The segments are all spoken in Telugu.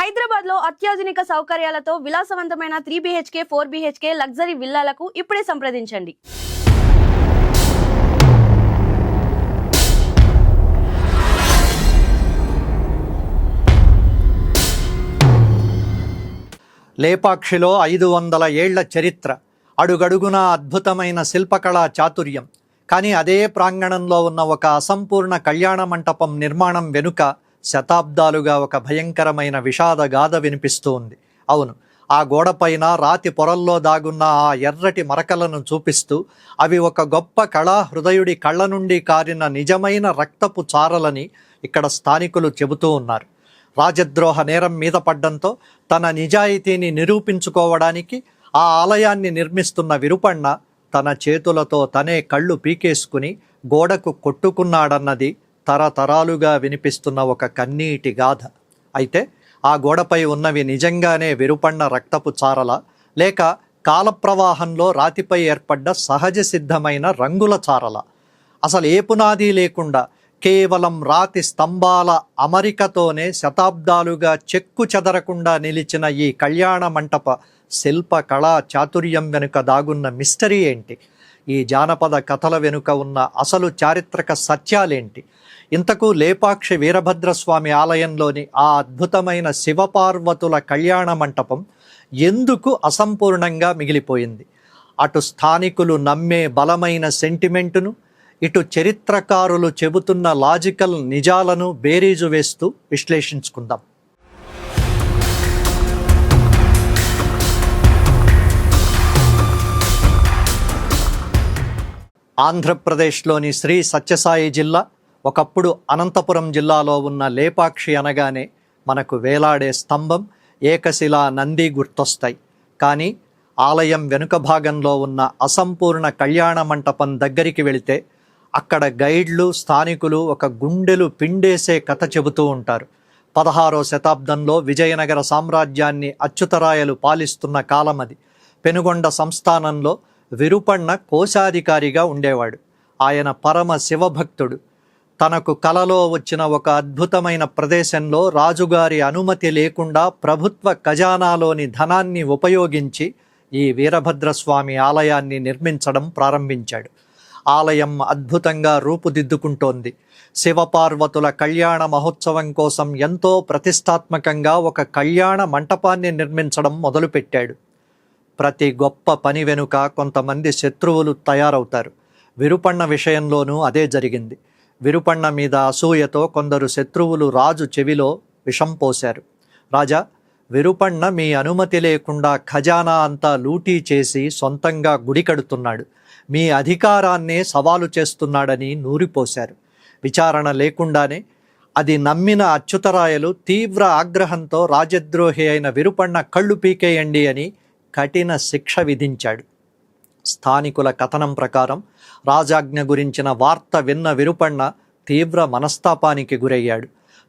హైదరాబాద్ లో అత్యాధునిక సౌకర్యాలతో విలాసవంతమైన 3 BHK 4 BHK లగ్జరీ విల్లాలకు ఇప్పుడే సంప్రదించండి. లేపాక్షిలో 500 ఏళ్ల చరిత్ర, అడుగడుగునా అద్భుతమైన శిల్పకళా చాతుర్యం. కానీ అదే ప్రాంగణంలో ఉన్న ఒక అసంపూర్ణ కళ్యాణ మంటపం నిర్మాణం వెనుక శతాబ్దాలుగా ఒక భయంకరమైన విషాద గాథ వినిపిస్తూ ఉంది. అవును, ఆ గోడపైన రాతి పొరల్లో దాగున్న ఆ ఎర్రటి మరకలను చూపిస్తూ అవి ఒక గొప్ప కళా హృదయుడి కళ్ళ నుండి కారిన నిజమైన రక్తపు చారలని ఇక్కడ స్థానికులు చెబుతూ ఉన్నారు. రాజద్రోహ నేరం మీద పడ్డంతో తన నిజాయితీని నిరూపించుకోవడానికి ఆ ఆలయాన్ని నిర్మిస్తున్న విరుపಣ್ణ తన చేతులతో తనే కళ్ళు పీకేసుకుని గోడకు కొట్టుకున్నాడన్నది తరతరాలుగా వినిపిస్తున్న ఒక కన్నీటి గాథ. అయితే ఆ గోడపై ఉన్నవి నిజంగానే విరుపಣ್ణ రక్తపు చారల, లేక కాలప్రవాహంలో రాతిపై ఏర్పడ్డ సహజ సిద్ధమైన రంగుల చారల? అసలు ఏ పునాది లేకుండా కేవలం రాతి స్తంభాల అమరికతోనే శతాబ్దాలుగా చెక్కు చెదరకుండా నిలిచిన ఈ కళ్యాణ మంటప శిల్ప కళా చాతుర్యం వెనుక దాగున్న మిస్టరీ ఏంటి? ఈ జానపద కథల వెనుక ఉన్న అసలు చారిత్రక సత్యాలేంటి? ఇంతకు లేపాక్షి వీరభద్రస్వామి ఆలయంలోని ఆ అద్భుతమైన శివపార్వతుల కళ్యాణ మంటపం ఎందుకు అసంపూర్ణంగా మిగిలిపోయింది? అటు స్థానికులు నమ్మే బలమైన సెంటిమెంటును, ఇటు చరిత్రకారులు చెబుతున్న లాజికల్ నిజాలను బేరీజు వేస్తూ విశ్లేషించుకుందాం. ఆంధ్రప్రదేశ్లోని శ్రీ సత్యసాయి జిల్లా, ఒకప్పుడు అనంతపురం జిల్లాలో ఉన్న లేపాక్షి అనగానే మనకు వేలాడే స్తంభం, ఏకశిలా నంది గుర్తొస్తాయి. కానీ ఆలయం వెనుక భాగంలో ఉన్న అసంపూర్ణ కళ్యాణ మంటపం దగ్గరికి వెళితే అక్కడ గైడ్లు, స్థానికులు ఒక గుండెలు పిండేసే కథ చెబుతూ ఉంటారు. 16వ శతాబ్దంలో విజయనగర సామ్రాజ్యాన్ని అచ్యుతరాయలు పాలిస్తున్న కాలం అది. పెనుగొండ సంస్థానంలో విరుపಣ್ణ కోశాధికారిగా ఉండేవాడు. ఆయన పరమ శివభక్తుడు. తనకు కలలో వచ్చిన ఒక అద్భుతమైన ప్రదేశంలో రాజుగారి అనుమతి లేకుండా ప్రభుత్వ ఖజానాలోని ధనాన్ని ఉపయోగించి ఈ వీరభద్రస్వామి ఆలయాన్ని నిర్మించడం ప్రారంభించాడు. ఆలయం అద్భుతంగా రూపుదిద్దుకుంటోంది. శివపార్వతుల కళ్యాణ మహోత్సవం కోసం ఎంతో ప్రతిష్టాత్మకంగా ఒక కళ్యాణ మంటపాన్ని నిర్మించడం మొదలుపెట్టాడు. ప్రతి గొప్ప పని వెనుక కొంతమంది శత్రువులు తయారవుతారు. విరుపಣ್ణ విషయంలోనూ అదే జరిగింది. విరుపಣ್ణ మీద అసూయతో కొందరు శత్రువులు రాజు చెవిలో విషం పోశారు. రాజా, విరుపಣ್ణ మీ అనుమతి లేకుండా ఖజానా అంతా లూటీ చేసి సొంతంగా గుడి కడుతున్నాడు, మీ అధికారాన్నే సవాలు చేస్తున్నాడని నూరిపోశారు. విచారణ లేకుండానే అది నమ్మిన అచ్యుతరాయలు తీవ్ర ఆగ్రహంతో రాజద్రోహి అయిన విరుపಣ್ణ కళ్ళు పీకేయండి అని కఠిన శిక్ష విధించాడు. స్థానికుల కథనం ప్రకారం రాజాజ్ఞ గురించిన వార్త విన్న విరుపಣ್ణ తీవ్ర మనస్తాపానికి గురయ్యాడు.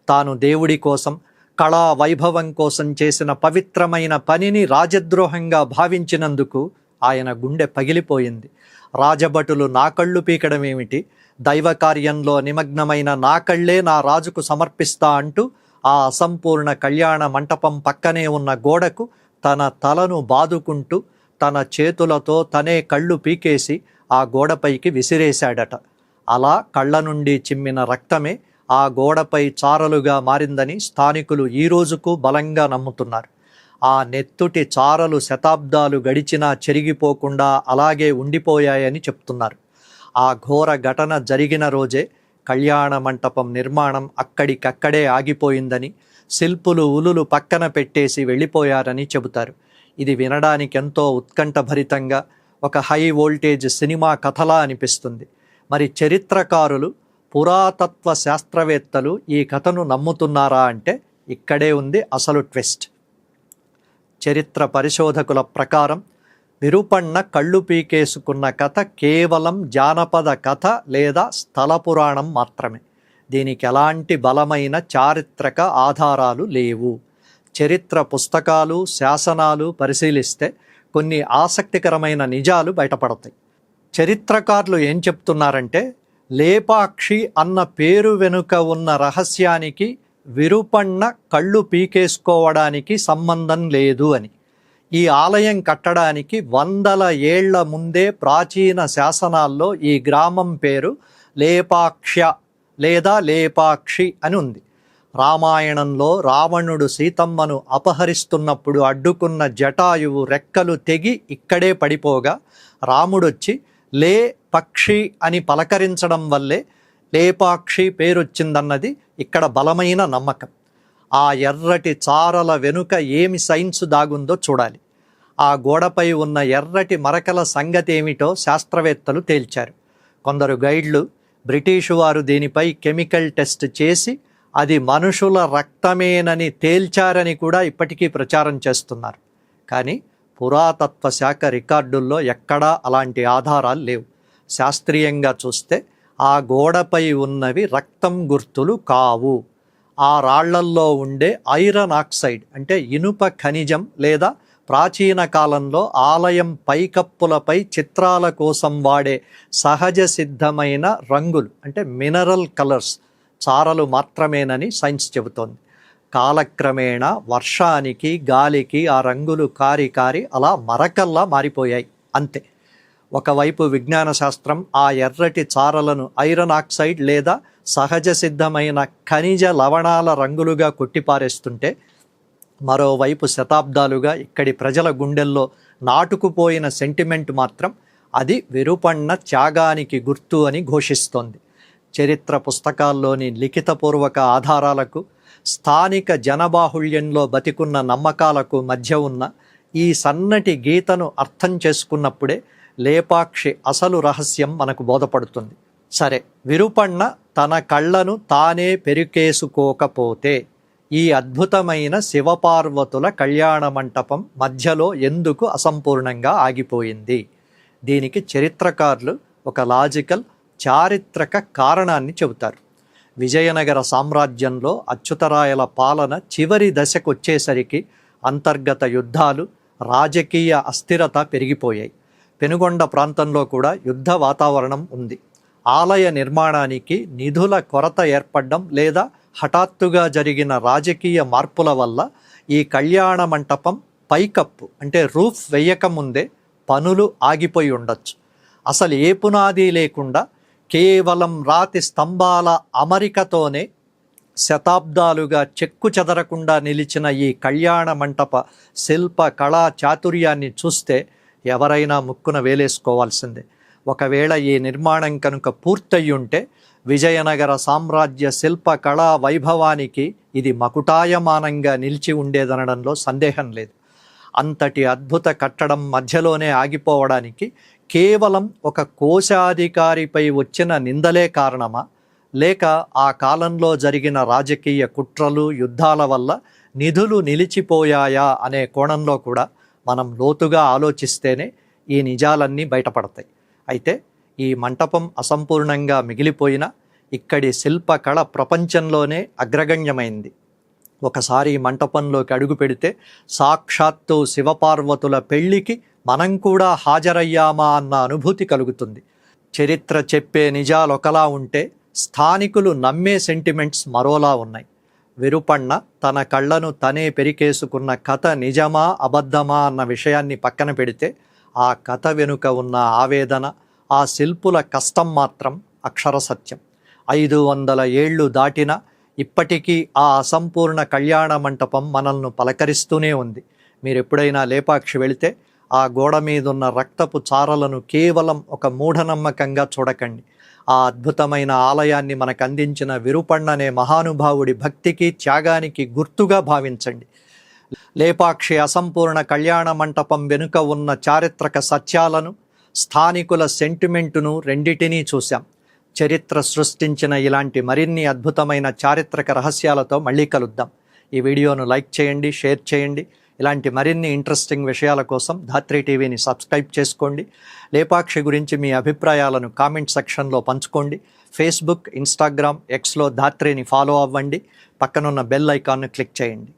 తాను దేవుడి కోసం, కళా వైభవం కోసం చేసిన పవిత్రమైన పనిని రాజద్రోహంగా భావించినందుకు ఆయన గుండె పగిలిపోయింది. రాజభటులు నా కళ్ళు పీకడం ఏమిటి, దైవ కార్యంలో నిమగ్నమైన నా కళ్ళే నా రాజుకు సమర్పిస్తా అంటూ ఆ అసంపూర్ణ కళ్యాణ మంటపం పక్కనే ఉన్న గోడకు తన తలను బాదుకుంటూ తన చేతులతో తనే కళ్ళు పీకేసి ఆ గోడపైకి విసిరేశాడట. అలా కళ్ళ నుండి చిమ్మిన రక్తమే ఆ గోడపై చారలుగా మారిందని స్థానికులు ఈ రోజుకు బలంగా నమ్ముతున్నారు. ఆ నెత్తుటి చారలు శతాబ్దాలు గడిచినా చెరిగిపోకుండా అలాగే ఉండిపోయాయని చెప్తున్నారు. ఆ ఘోర ఘటన జరిగిన రోజే కళ్యాణ మంటపం నిర్మాణం అక్కడికక్కడే ఆగిపోయిందని, శిల్పులు ఉలులు పక్కన పెట్టేసి వెళ్ళిపోయారని చెబుతారు. ఇది వినడానికి ఎంతో ఉత్కంఠభరితంగా ఒక హై వోల్టేజ్ సినిమా కథలా అనిపిస్తుంది. మరి చరిత్రకారులు, పురాతత్వ శాస్త్రవేత్తలు ఈ కథను నమ్ముతున్నారా అంటే ఇక్కడే ఉంది అసలు ట్విస్ట్. చరిత్ర పరిశోధకుల ప్రకారం విరుపಣ್ణ కళ్ళు పీకేసుకున్న కథ కేవలం జానపద కథ లేదా స్థల పురాణం మాత్రమే. దీనికి ఎలాంటి బలమైన చారిత్రక ఆధారాలు లేవు. చరిత్ర పుస్తకాలు, శాసనాలు పరిశీలిస్తే కొన్ని ఆసక్తికరమైన నిజాలు బయటపడతాయి. చరిత్రకారులు ఏం చెప్తున్నారంటే, లేపాక్షి అన్న పేరు వెనుక ఉన్న రహస్యానికి విరుపన్న కళ్ళు పీకేసుకోవడానికి సంబంధం లేదు అని. ఈ ఆలయం కట్టడానికి 100 ఏళ్ల ముందే ప్రాచీన శాసనాల్లో ఈ గ్రామం పేరు లేపాక్ష్య లేదా లేపాక్షి అని ఉంది. రామాయణంలో రావణుడు సీతమ్మను అపహరిస్తున్నప్పుడు అడ్డుకున్న జటాయువు రెక్కలు తెగి ఇక్కడే పడిపోగా రాముడొచ్చి లే పక్షి అని పలకరించడం వల్లే లేపాక్షి పేరొచ్చిందన్నది ఇక్కడ బలమైన నమ్మకం. ఆ ఎర్రటి చారల వెనుక ఏమి సైన్స్ దాగుందో చూడాలి. ఆ గోడపై ఉన్న ఎర్రటి మరకల సంగతి ఏమిటో శాస్త్రవేత్తలు తేల్చారు. కొందరు గైడ్లు బ్రిటిషు వారు దీనిపై కెమికల్ టెస్ట్ చేసి అది మనుషుల రక్తమేనని తేల్చారని కూడా ఇప్పటికీ ప్రచారం చేస్తున్నారు. కానీ పురాతత్వ శాఖ రికార్డుల్లో ఎక్కడా అలాంటి ఆధారాలు లేవు. శాస్త్రీయంగా చూస్తే ఆ గోడపై ఉన్నవి రక్తం గుర్తులు కావు. ఆ రాళ్లల్లో ఉండే ఐరన్ ఆక్సైడ్ అంటే ఇనుప ఖనిజం లేదా ప్రాచీన కాలంలో ఆలయం పైకప్పులపై చిత్రాల కోసం వాడే సహజ సిద్ధమైన రంగులు అంటే మినరల్ కలర్స్ చారలు మాత్రమేనని సైన్స్ చెబుతోంది. కాలక్రమేణా వర్షానికి గాలికి ఆ రంగులు కారి కారి అలా మరకల్లా మారిపోయాయి అంతే. ఒకవైపు విజ్ఞాన శాస్త్రం ఆ ఎర్రటి చారలను ఐరన్ ఆక్సైడ్ లేదా సహజ సిద్ధమైన ఖనిజ లవణాల రంగులుగా కొట్టిపారేస్తుంటే, మరోవైపు శతాబ్దాలుగా ఇక్కడి ప్రజల గుండెల్లో నాటుకుపోయిన సెంటిమెంట్ మాత్రం అది విరుపన్న త్యాగానికి గుర్తు అని ఘోషిస్తోంది. చరిత్ర పుస్తకాల్లోని లిఖితపూర్వక ఆధారాలకు స్థానిక జనబాహుళ్యంలో బతికున్న నమ్మకాలకు మధ్య ఉన్న ఈ సన్నటి గీతను అర్థం చేసుకున్నప్పుడే లేపాక్షి అసలు రహస్యం మనకు బోధపడుతుంది. సరే, విరుపన్న తన కళ్ళను తానే పెరికేసుకోకపోతే ఈ అద్భుతమైన శివపార్వతుల కళ్యాణ మంటపం మధ్యలో ఎందుకు అసంపూర్ణంగా ఆగిపోయింది? దీనికి చరిత్రకారులు ఒక లాజికల్ చారిత్రక కారణాన్ని చెబుతారు. విజయనగర సామ్రాజ్యంలో అచ్యుతరాయల పాలన చివరి దశకొచ్చేసరికి అంతర్గత యుద్ధాలు, రాజకీయ అస్థిరత పెరిగిపోయాయి. పెనుగొండ ప్రాంతంలో కూడా యుద్ధ వాతావరణం ఉంది. ఆలయ నిర్మాణానికి నిధుల కొరత ఏర్పడడం లేదా హఠాత్తుగా జరిగిన రాజకీయ మార్పుల వల్ల ఈ కళ్యాణ మంటపం పైకప్పు అంటే రూఫ్ వేయకముందే పనులు ఆగిపోయి ఉండొచ్చు. అసలు ఏ పునాది లేకుండా కేవలం రాతి స్తంభాల అమరికతోనే శతాబ్దాలుగా చెక్కు చెదరకుండా నిలిచిన ఈ కళ్యాణ మంటప శిల్ప కళా చాతుర్యాన్ని చూస్తే ఎవరైనా ముక్కున వేలేసుకోవాల్సిందే. ఒకవేళ ఈ నిర్మాణం కనుక పూర్తయి ఉంటే విజయనగర సామ్రాజ్య శిల్ప కళా వైభవానికి ఇది మకుటాయమానంగా నిలిచి ఉండేదనడంలో సందేహం లేదు. అంతటి అద్భుత కట్టడం మధ్యలోనే ఆగిపోవడానికి కేవలం ఒక కోశాధికారిపై వచ్చిన నిందలే కారణమా, లేక ఆ కాలంలో జరిగిన రాజకీయ కుట్రలు, యుద్ధాల వల్ల నిధులు నిలిచిపోయాయా అనే కోణంలో కూడా మనం లోతుగా ఆలోచిస్తేనే ఈ నిజాలన్నీ బయటపడతాయి. అయితే ఈ మంటపం అసంపూర్ణంగా మిగిలిపోయినా ఇక్కడి శిల్పకళ ప్రపంచంలోనే అగ్రగణ్యమైంది. ఒకసారి ఈ మంటపంలోకి అడుగు పెడితే సాక్షాత్తు శివపార్వతుల పెళ్లికి మనం కూడా హాజరయ్యామా అన్న అనుభూతి కలుగుతుంది. చరిత్ర చెప్పే నిజాలు ఒకలా ఉంటే స్థానికులు నమ్మే సెంటిమెంట్స్ మరోలా ఉన్నాయి. విరుపన్న తన కళ్ళను తనే పెరికేసుకున్న కథ నిజమా అబద్ధమా అన్న విషయాన్ని పక్కన పెడితే ఆ కథ వెనుక ఉన్న ఆవేదన, ఆ శిల్పుల కష్టం మాత్రం అక్షర సత్యం. 500 ఏళ్ళు దాటినా ఇప్పటికీ ఆ అసంపూర్ణ కళ్యాణ మంటపం మనల్ని పలకరిస్తూనే ఉంది. మీరు ఎప్పుడైనా లేపాక్షి వెళితే ఆ గోడ మీదున్న రక్తపు చారలను కేవలం ఒక మూఢనమ్మకంగా చూడకండి. ఆ అద్భుతమైన ఆలయాన్ని మనకు అందించిన విరుపన్న అనే మహానుభావుడి భక్తికి, త్యాగానికి గుర్తుగా భావించండి. లేపాక్షి అసంపూర్ణ కళ్యాణ మంటపం వెనుక ఉన్న చారిత్రక సత్యాలను, స్థానికుల సెంటిమెంటును రెండిటినీ చూశాం. చరిత్ర సృష్టించిన ఇలాంటి మరిన్ని అద్భుతమైన చారిత్రక రహస్యాలతో మళ్ళీ కలుద్దాం. ఈ వీడియోను లైక్ చేయండి, షేర్ చేయండి. ఇలాంటి మరిన్ని ఇంట్రెస్టింగ్ విషయాల కోసం ధాత్రి టీవీని సబ్స్క్రైబ్ చేసుకోండి. లేపాక్షి గురించి మీ అభిప్రాయాలను కామెంట్ సెక్షన్లో పంచుకోండి. ఫేస్బుక్, ఇన్స్టాగ్రామ్, ఎక్స్లో ధాత్రిని ఫాలో అవ్వండి. పక్కనున్న బెల్ ఐకాన్ను క్లిక్ చేయండి.